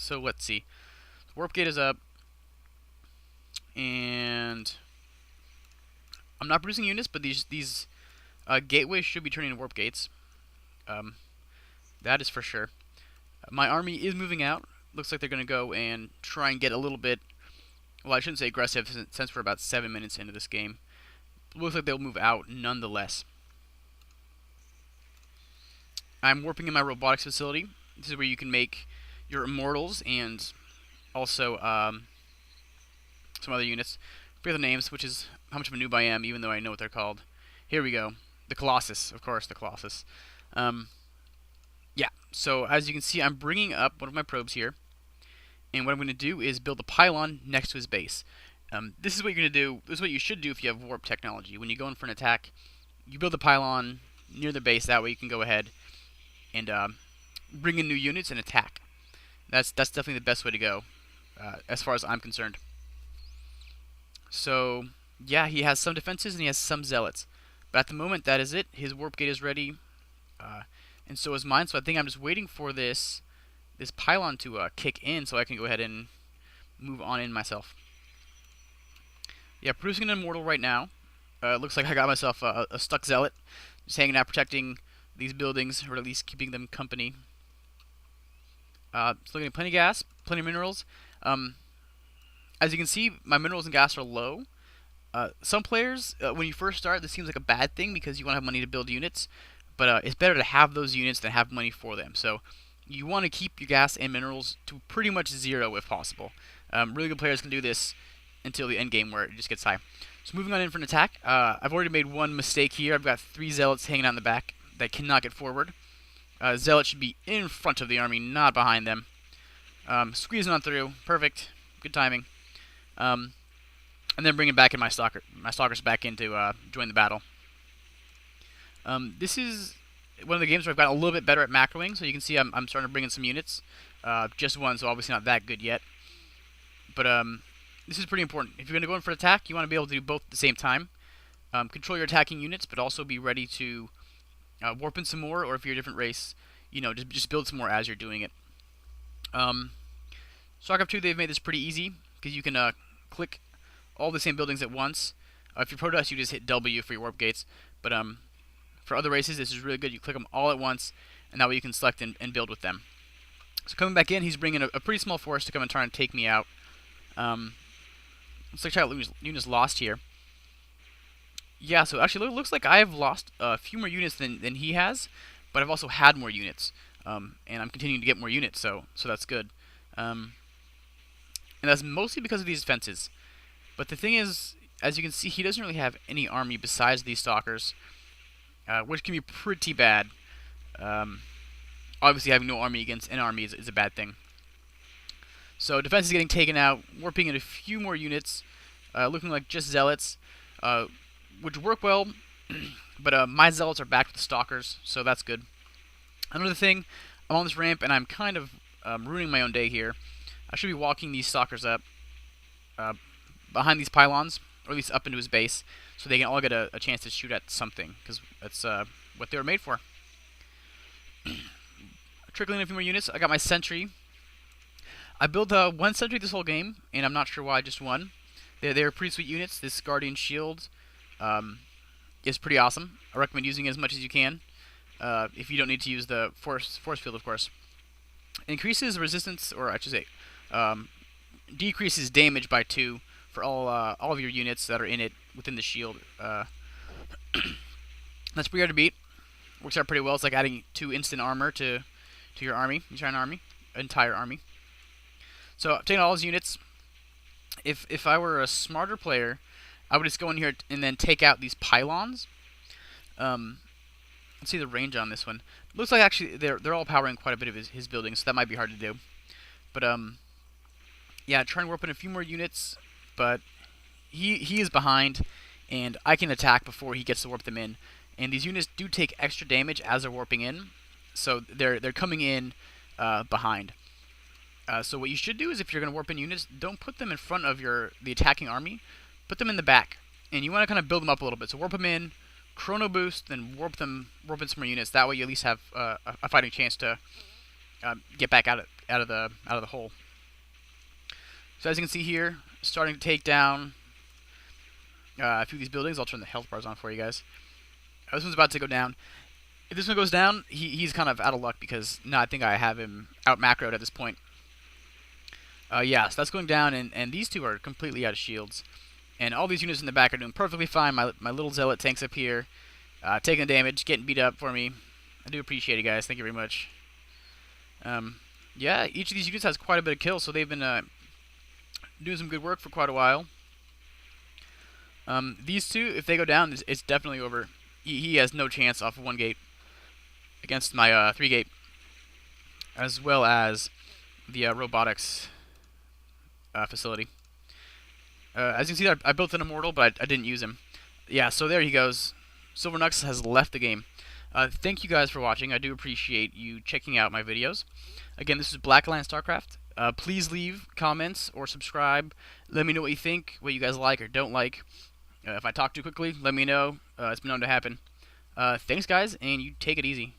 So let's see. Warp gate is up, and I'm not producing units, but these gateways should be turning into warp gates. Um, that is for sure. My army is moving out. Looks like they're going to go and try and get a little bit. Well, I shouldn't say aggressive since we're about 7 minutes into this game. Looks like they'll move out nonetheless. I'm warping in my robotics facility. This is where you can make your immortals and also some other units. Forget the names, which is how much of a noob I am, even though I know what they're called. Here we go. The Colossus, of course, the Colossus. Yeah, so as you can see, I'm bringing up one of my probes here. And what I'm going to do is build a pylon next to his base. This is what you're going to do. This is what you should do if you have warp technology. When you go in for an attack, you build a pylon near the base. That way you can go ahead and bring in new units and attack. That's definitely the best way to go, as far as I'm concerned. So, yeah, he has some defenses and he has some zealots. But at the moment, that is it. His warp gate is ready, and so is mine. So I think I'm just waiting for this pylon to kick in so I can go ahead and move on in myself. Yeah, producing an immortal right now. Looks like I got myself a stuck zealot, just hanging out protecting these buildings, or at least keeping them company. Still getting plenty of gas, plenty of minerals. As you can see, my minerals and gas are low. Some players, when you first start, this seems like a bad thing because you want to have money to build units, but it's better to have those units than have money for them. So you want to keep your gas and minerals to pretty much zero if possible. Really good players can do this until the end game where it just gets high. So moving on in for an attack. I've already made one mistake here. I've got 3 zealots hanging out in the back that cannot get forward. Zealot should be in front of the army, not behind them. Squeezing on through. Perfect. Good timing. And then bringing back in my stalkers back in to join the battle. This is one of the games where I've gotten a little bit better at macroing, so you can see I'm starting to bring in some units. Just one, so obviously not that good yet. But this is pretty important. If you're going to go in for an attack, you want to be able to do both at the same time. Control your attacking units, but also be ready to warp in some more, or if you're a different race, you know, just build some more as you're doing it. StarCraft 2, they've made this pretty easy, because you can click all the same buildings at once. If you're Protoss, you just hit W for your warp gates. But for other races, this is really good. You click them all at once, and that way you can select and build with them. So coming back in, he's bringing a pretty small force to come and try and take me out. Looks like Child Unit's lost here. Yeah, so actually it looks like I've lost a few more units than he has, but I've also had more units. And I'm continuing to get more units, so that's good. And that's mostly because of these defenses. But the thing is, as you can see, he doesn't really have any army besides these stalkers, which can be pretty bad. Obviously, having no army against an army is a bad thing. So defense is getting taken out, warping in a few more units, looking like just zealots, which work well, but my zealots are back with the stalkers, so that's good. Another thing, I'm on this ramp, and I'm kind of ruining my own day here. I should be walking these stalkers up behind these pylons, or at least up into his base, so they can all get a chance to shoot at something, because that's what they were made for. Trickling in a few more units. I got my sentry. I built one sentry this whole game, and I'm not sure why I just won. They're pretty sweet units. This Guardian Shield is pretty awesome. I recommend using it as much as you can, if you don't need to use the force field, of course. It increases resistance, or I should say, decreases damage by 2 for all of your units that are in it within the shield. That's pretty hard to beat. Works out pretty well. It's like adding 2 instant armor to your army, entire army. So I'm taking all his units. If I were a smarter player, I would just go in here and then take out these pylons. Let's see the range on this one. Looks like actually they're all powering quite a bit of his buildings, so that might be hard to do. But yeah, try and warp in a few more units, but he is behind, and I can attack before he gets to warp them in. And these units do take extra damage as they're warping in, so they're coming in behind. So what you should do is, if you're going to warp in units, don't put them in front of the attacking army. Put them in the back, and you want to kind of build them up a little bit. So warp them in, chrono boost, then warp in some more units. That way you at least have a fighting chance to get back out of the hole. So as you can see here, starting to take down a few of these buildings. I'll turn the health bars on for you guys. This one's about to go down. If this one goes down, he's kind of out of luck because I think I have him out macroed at this point. Yeah, so that's going down, and these two are completely out of shields. And all these units in the back are doing perfectly fine. My little zealot tanks up here, taking the damage, getting beat up for me. I do appreciate it, guys. Thank you very much. Yeah, each of these units has quite a bit of kills, so they've been doing some good work for quite a while. These two, if they go down, it's definitely over. He has no chance off of 1 gate against my 3 gate, as well as the robotics facility. As you can see, I built an immortal, but I didn't use him. Yeah, so there he goes. silverknux has left the game. Thank you guys for watching. I do appreciate you checking out my videos. Again, this is Black Lion StarCraft. Please leave comments or subscribe. Let me know what you think, what you guys like or don't like. If I talk too quickly, let me know. It's been known to happen. Thanks, guys, and you take it easy.